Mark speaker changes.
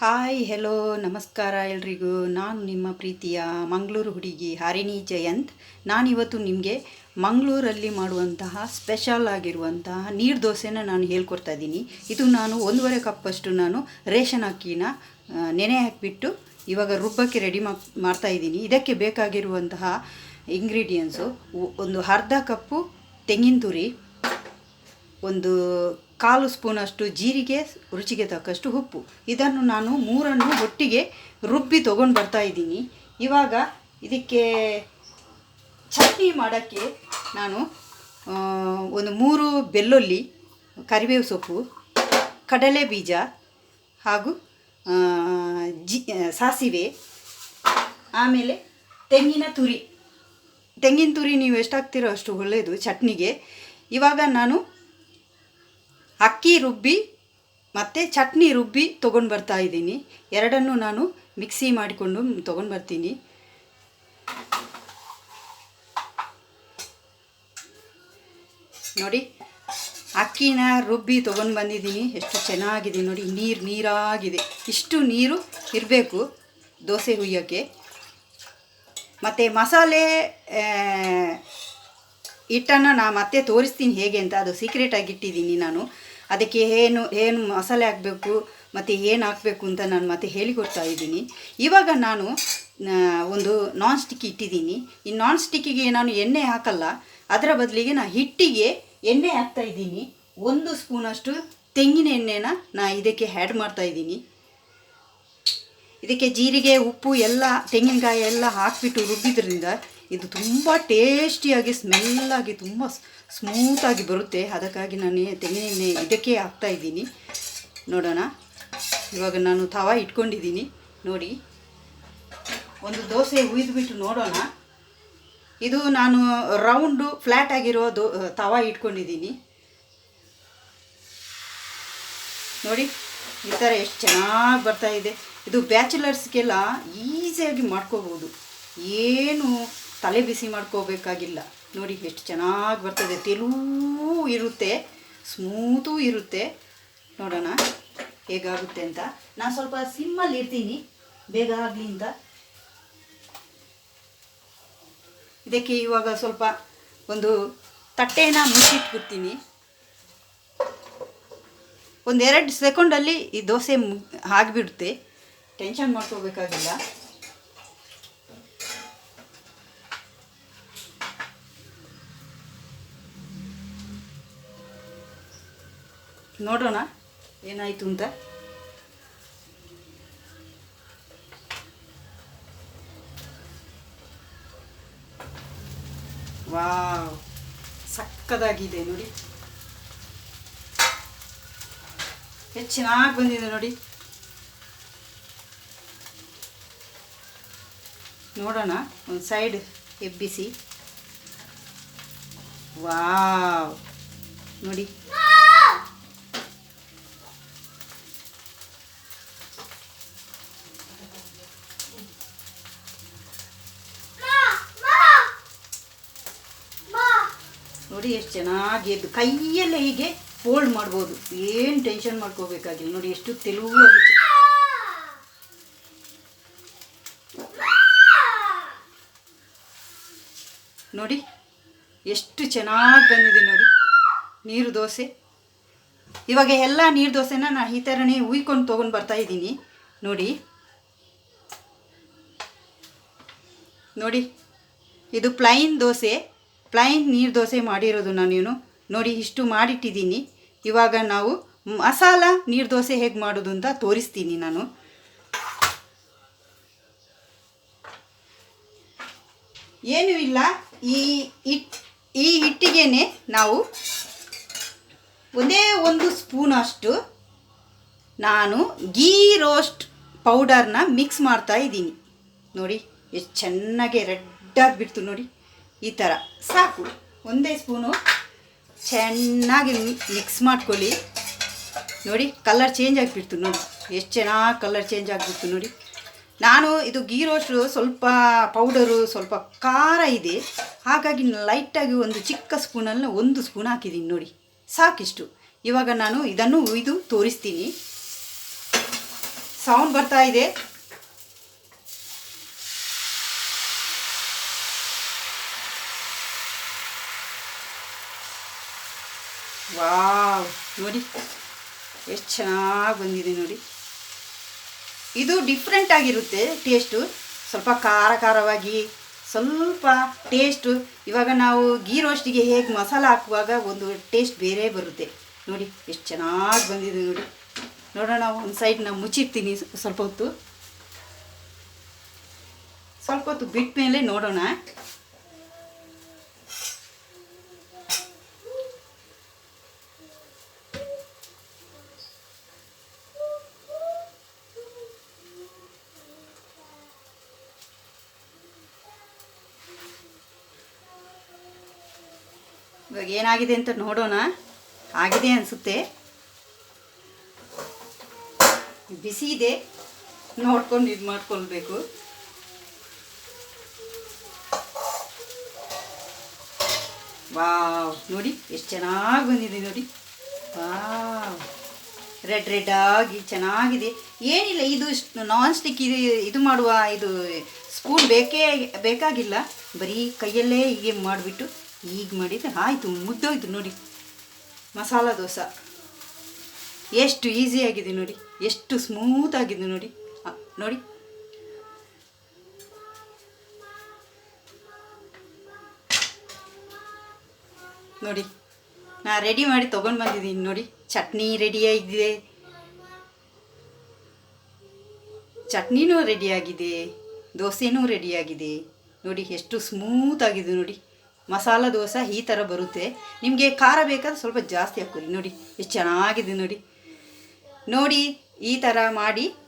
Speaker 1: Hi hello ನಮಸ್ಕಾರ ಎಲ್ರಿಗೂ. ನಾನು ನಿಮ್ಮ ಪ್ರೀತಿಯ ಮಂಗಳೂರು ಹುಡುಗಿ ಹರಿಣಿ ಜಯಂತ್. ನಾನಿವತ್ತು ನಿಮಗೆ ಮಂಗಳೂರಲ್ಲಿ ಮಾಡುವಂತಹ ಸ್ಪೆಷಲ್ ಆಗಿರುವಂತಹ ನೀರು ದೋಸೆನ ನಾನು ಹೇಳ್ಕೊಡ್ತಾ ಇದ್ದೀನಿ. ಇದು ನಾನು 1.5 ಕಪ್ಪಷ್ಟು ನಾನು ರೇಷನ್ ಅಕ್ಕಿನ ನೆನೆ ಹಾಕಿಬಿಟ್ಟು ಇವಾಗ ರುಬ್ಬಕ್ಕೆ ರೆಡಿ ಮಾಡ್ತಾಯಿದ್ದೀನಿ. ಇದಕ್ಕೆ ಬೇಕಾಗಿರುವಂತಹ ಇಂಗ್ರೀಡಿಯೆಂಟ್ಸು ಒಂದು ಅರ್ಧ ಕಪ್ಪು ತೆಂಗಿನ ತುರಿ, ಒಂದು 1/4 ಸ್ಪೂನಷ್ಟು ಜೀರಿಗೆ, ರುಚಿಗೆ ತಕ್ಕಷ್ಟು ಉಪ್ಪು. ಇದನ್ನು ನಾನು ಮೂರನ್ನು ಒಟ್ಟಿಗೆ ರುಬ್ಬಿ ತೊಗೊಂಡು ಬರ್ತಾಯಿದ್ದೀನಿ. ಇವಾಗ ಇದಕ್ಕೆ ಚಟ್ನಿ ಮಾಡೋಕ್ಕೆ ನಾನು ಒಂದು 3 ಬೆಳ್ಳುಳ್ಳಿ, ಕರಿಬೇವು ಸೊಪ್ಪು, ಕಡಲೆ ಬೀಜ ಹಾಗೂ ಸಾಸಿವೆ, ಆಮೇಲೆ ತೆಂಗಿನ ತುರಿ ನೀವು ಎಷ್ಟು ಹಾಕ್ತಿರೋ ಅಷ್ಟು ಒಳ್ಳೆಯದು ಚಟ್ನಿಗೆ. ಇವಾಗ ನಾನು ಅಕ್ಕಿ ರುಬ್ಬಿ ಮತ್ತು ಚಟ್ನಿ ರುಬ್ಬಿ ತೊಗೊಂಡು ಬರ್ತಾಯಿದ್ದೀನಿ. ಎರಡನ್ನೂ ನಾನು ಮಿಕ್ಸಿ ಮಾಡಿಕೊಂಡು ತೊಗೊಂಡು ಬರ್ತೀನಿ. ನೋಡಿ, ಅಕ್ಕಿನ ರುಬ್ಬಿ ತೊಗೊಂಡು ಬಂದಿದ್ದೀನಿ. ಎಷ್ಟು ಚೆನ್ನಾಗಿದೆ ನೋಡಿ, ನೀರಾಗಿದೆ. ಇಷ್ಟು ನೀರು ಇರಬೇಕು ದೋಸೆ ಹುಯ್ಯೋಕ್ಕೆ. ಮತ್ತು ಮಸಾಲೆ ಹಿಟ್ಟನ್ನು ನಾನು ಮತ್ತೆ ತೋರಿಸ್ತೀನಿ ಹೇಗೆ ಅಂತ. ಅದು ಸೀಕ್ರೆಟಾಗಿ ಇಟ್ಟಿದ್ದೀನಿ ನಾನು. ಅದಕ್ಕೆ ಏನು ಮಸಾಲೆ ಹಾಕಬೇಕು ಮತ್ತು ಏನು ಹಾಕಬೇಕು ಅಂತ ನಾನು ಮತ್ತೆ ಹೇಳಿಕೊಡ್ತಾ ಇದ್ದೀನಿ. ಇವಾಗ ನಾನು ಒಂದು ನಾನ್ ಸ್ಟಿಕ್ ಇಟ್ಟಿದ್ದೀನಿ. ಈ ನಾನ್ ಸ್ಟಿಕ್ಕಿಗೆ ನಾನು ಎಣ್ಣೆ ಹಾಕಲ್ಲ, ಅದರ ಬದಲಿಗೆ ನಾನು ಹಿಟ್ಟಿಗೆ ಎಣ್ಣೆ ಹಾಕ್ತಾಯಿದ್ದೀನಿ. 1 ಸ್ಪೂನಷ್ಟು ತೆಂಗಿನ ಎಣ್ಣೆನ ನಾನು ಇದಕ್ಕೆ ಆ್ಯಡ್ ಮಾಡ್ತಾಯಿದ್ದೀನಿ. ಇದಕ್ಕೆ ಜೀರಿಗೆ, ಉಪ್ಪು ಎಲ್ಲ, ತೆಂಗಿನಕಾಯಿ ಎಲ್ಲ ಹಾಕಿಬಿಟ್ಟು ರುಬ್ಬಿದ್ರಿಂದ ಇದು ತುಂಬ ಟೇಸ್ಟಿಯಾಗಿ, ಸ್ಮೆಲ್ಲಾಗಿ, ತುಂಬ ಸ್ಮೂತಾಗಿ ಬರುತ್ತೆ. ಅದಕ್ಕಾಗಿ ನಾನು ತೆಂಗಿನ ಎಣ್ಣೆ ಇದಕ್ಕೆ ಹಾಕ್ತಾಯಿದ್ದೀನಿ. ನೋಡೋಣ, ಇವಾಗ ನಾನು ತವಾ ಇಟ್ಕೊಂಡಿದ್ದೀನಿ. ನೋಡಿ, ಒಂದು ದೋಸೆ ಹುಯ್ದುಬಿಟ್ಟು ನೋಡೋಣ. ಇದು ನಾನು ರೌಂಡು ಫ್ಲ್ಯಾಟ್ ಆಗಿರೋ ತವಾ ಇಟ್ಕೊಂಡಿದ್ದೀನಿ. ನೋಡಿ, ಈ ಥರ ಎಷ್ಟು ಚೆನ್ನಾಗಿ ಬರ್ತಾಯಿದೆ. ಇದು ಬ್ಯಾಚುಲರ್ಸ್ಗೆಲ್ಲ ಈಸಿಯಾಗಿ ಮಾಡ್ಕೋಬೋದು, ಏನು ತಲೆ ಬಿಸಿ ಮಾಡ್ಕೋಬೇಕಾಗಿಲ್ಲ. ನೋಡಿ ಎಷ್ಟು ಚೆನ್ನಾಗಿ ಬರ್ತದೆ, ತೆಲೂ ಇರುತ್ತೆ, ಸ್ಮೂತೂ ಇರುತ್ತೆ. ನೋಡೋಣ ಹೇಗಾಗುತ್ತೆ ಅಂತ. ನಾನು ಸ್ವಲ್ಪ ಸಿಮ್ಮಲ್ಲಿ ಇರ್ತೀನಿ, ಬೇಗ ಆಗಲಿ ಅಂತ. ಇದಕ್ಕೆ ಇವಾಗ ಸ್ವಲ್ಪ ಒಂದು ತಟ್ಟೆನ ಮುಚ್ಚಿಟ್ಬಿಡ್ತೀನಿ. 1-2 ಸೆಕೆಂಡಲ್ಲಿ ಈ ದೋಸೆ ಆಗಿಬಿಡುತ್ತೆ, ಟೆನ್ಷನ್ ಮಾಡ್ಕೋಬೇಕಾಗಿಲ್ಲ. ನೋಡೋಣ ಏನಾಯಿತು ಅಂತ. ವಾವ್, ಸಕ್ಕದಾಗಿದೆ ನೋಡಿ, ಎಷ್ಟು ಚೆನ್ನಾಗಿ ಬಂದಿದೆ ನೋಡಿ. ನೋಡೋಣ, ಒಂದು ಸೈಡ್ ಎಬ್ಬಿಸಿ. ವಾವ್, ನೋಡಿ ನೋಡಿ ಎಷ್ಟು ಚೆನ್ನಾಗಿ ಎದ್ದು ಕೈಯಲ್ಲೇ ಹೀಗೆ ಫೋಲ್ಡ್ ಮಾಡ್ಬೋದು, ಏನು ಟೆನ್ಷನ್ ಮಾಡ್ಕೋಬೇಕಾಗಿಲ್ಲ. ನೋಡಿ ಎಷ್ಟು ತೆಳುವಾಗಿ, ನೋಡಿ ಎಷ್ಟು ಚೆನ್ನಾಗಿ ಬಂದಿದೆ ನೋಡಿ ನೀರು ದೋಸೆ. ಇವಾಗ ಎಲ್ಲ ನೀರು ದೋಸೆನ ನಾನು ಈ ಥರನೇ ಹುಯ್ಕೊಂಡು ತೊಗೊಂಡು ಬರ್ತಾಯಿದ್ದೀನಿ. ನೋಡಿ ನೋಡಿ, ಇದು ಪ್ಲೈನ್ ದೋಸೆ, ಪ್ಲೈನ್ ನೀರು ದೋಸೆ ಮಾಡಿರೋದು ನಾನು. ನೋಡಿ ಇಷ್ಟು ಮಾಡಿಟ್ಟಿದ್ದೀನಿ. ಇವಾಗ ನಾವು ಮಸಾಲ ನೀರು ದೋಸೆ ಹೇಗೆ ಮಾಡೋದು ಅಂತ ತೋರಿಸ್ತೀನಿ ನಾನು. ಏನೂ ಇಲ್ಲ, ಈ ಹಿಟ್ಟಿಗೆ ನಾವು ಒಂದೇ 1 ಸ್ಪೂನಷ್ಟು ನಾನು ಗೀ ರೋಸ್ಟ್ ಪೌಡರ್ನ ಮಿಕ್ಸ್ ಮಾಡ್ತಾ ಇದ್ದೀನಿ. ನೋಡಿ ಎಷ್ಟು ಚೆನ್ನಾಗಿ ರೆಡ್ಡಾಗಿ ಬಿಡ್ತು ನೋಡಿ, ಈ ಥರ ಸಾಕು. ಒಂದೇ ಸ್ಪೂನು ಚೆನ್ನಾಗಿ ಮಿಕ್ಸ್ ಮಾಡ್ಕೊಳ್ಳಿ. ನೋಡಿ ಕಲರ್ ಚೇಂಜ್ ಆಗಿಬಿಡ್ತು, ನೋಡಿ ಎಷ್ಟು ಚೆನ್ನಾಗಿ ಕಲರ್ ಚೇಂಜ್ ಆಗಿಬಿಡ್ತು ನೋಡಿ. ನಾನು ಇದು ಗೀ ರೋಸ್ಟು ಸ್ವಲ್ಪ ಪೌಡರು ಸ್ವಲ್ಪ ಖಾರ ಇದೆ, ಹಾಗಾಗಿ ಲೈಟಾಗಿ ಒಂದು ಚಿಕ್ಕ ಸ್ಪೂನಲ್ಲಿ 1 ಸ್ಪೂನ್ ಹಾಕಿದ್ದೀನಿ ನೋಡಿ, ಸಾಕಿಷ್ಟು. ಇವಾಗ ನಾನು ಇದನ್ನು ಹುಯ್ದು ತೋರಿಸ್ತೀನಿ. ಸೌಂಡ್ ಬರ್ತಾ ಇದೆ. ವಾವ್, ನೋಡಿ ಎಷ್ಟು ಚೆನ್ನಾಗಿ ಬಂದಿದೆ ನೋಡಿ. ಇದು ಡಿಫ್ರೆಂಟ್ ಆಗಿರುತ್ತೆ ಟೇಸ್ಟು, ಸ್ವಲ್ಪ ಖಾರ ಖಾರವಾಗಿ, ಸ್ವಲ್ಪ ಟೇಸ್ಟು. ಇವಾಗ ನಾವು ಗೀ ರೋಸ್ಟಿಗೆ ಹೇಗೆ ಮಸಾಲ ಹಾಕುವಾಗ ಒಂದು ಟೇಸ್ಟ್ ಬೇರೆ ಬರುತ್ತೆ ನೋಡಿ. ಎಷ್ಟು ಚೆನ್ನಾಗಿ ಬಂದಿದೆ ನೋಡಿ. ನೋಡೋಣ, ಒಂದು ಸೈಡ್ ನಾನು ಮುಚ್ಚಿರ್ತೀನಿ ಸ್ವಲ್ಪ ಹೊತ್ತು. ಸ್ವಲ್ಪ ಹೊತ್ತು ಬಿಟ್ಟ ಮೇಲೆ ನೋಡೋಣ. ಇವಾಗ ಏನಾಗಿದೆ ಅಂತ ನೋಡೋಣ. ಆಗಿದೆ ಅನಿಸುತ್ತೆ, ಬಿಸಿ ಇದೆ, ನೋಡ್ಕೊಂಡು ಇದು ಮಾಡ್ಕೊಳ್ಬೇಕು. ವಾವ್, ನೋಡಿ ಎಷ್ಟು ಚೆನ್ನಾಗಿ ಬಂದಿದೆ ನೋಡಿ. ವಾವ್, ರೆಡ್ ರೆಡ್ ಆಗಿ ಚೆನ್ನಾಗಿದೆ. ಏನಿಲ್ಲ, ಇದು ನಾನ್ ಸ್ಟಿಕ್ ಇದು ಮಾಡುವ ಇದು ಸ್ಪೂನ್ ಬೇಕಾಗಿಲ್ಲ. ಬರೀ ಕೈಯಲ್ಲೇ ಹೀಗೆ ಮಾಡಿಬಿಟ್ಟು ಈಗ ಮಾಡಿದರೆ ಆಯಿತು, ಮುದ್ದೋಯ್ತು ನೋಡಿ. ಮಸಾಲ ದೋಸೆ ಎಷ್ಟು ಈಸಿಯಾಗಿದೆ ನೋಡಿ, ಎಷ್ಟು ಸ್ಮೂತಾಗಿದೆ ನೋಡಿ. ನೋಡಿ, ನೋಡಿ ನಾನು ರೆಡಿ ಮಾಡಿ ತೊಗೊಂಡು ಬಂದಿದ್ದೀನಿ ನೋಡಿ. ಚಟ್ನಿ ರೆಡಿಯಾಗಿದೆ, ಚಟ್ನಿನೂ ರೆಡಿಯಾಗಿದೆ, ದೋಸೆನೂ ರೆಡಿಯಾಗಿದೆ ನೋಡಿ. ಎಷ್ಟು ಸ್ಮೂತಾಗಿದೆ ನೋಡಿ. ಮಸಾಲ ದೋಸೆ ಈ ಥರ ಬರುತ್ತೆ. ನಿಮಗೆ ಖಾರ ಬೇಕಾದ್ರೆ ಸ್ವಲ್ಪ ಜಾಸ್ತಿ ಹಾಕೋರಿ ನೋಡಿ. ಎಷ್ಟು ಚೆನ್ನಾಗಿದೆ ನೋಡಿ. ನೋಡಿ, ಈ ಥರ ಮಾಡಿ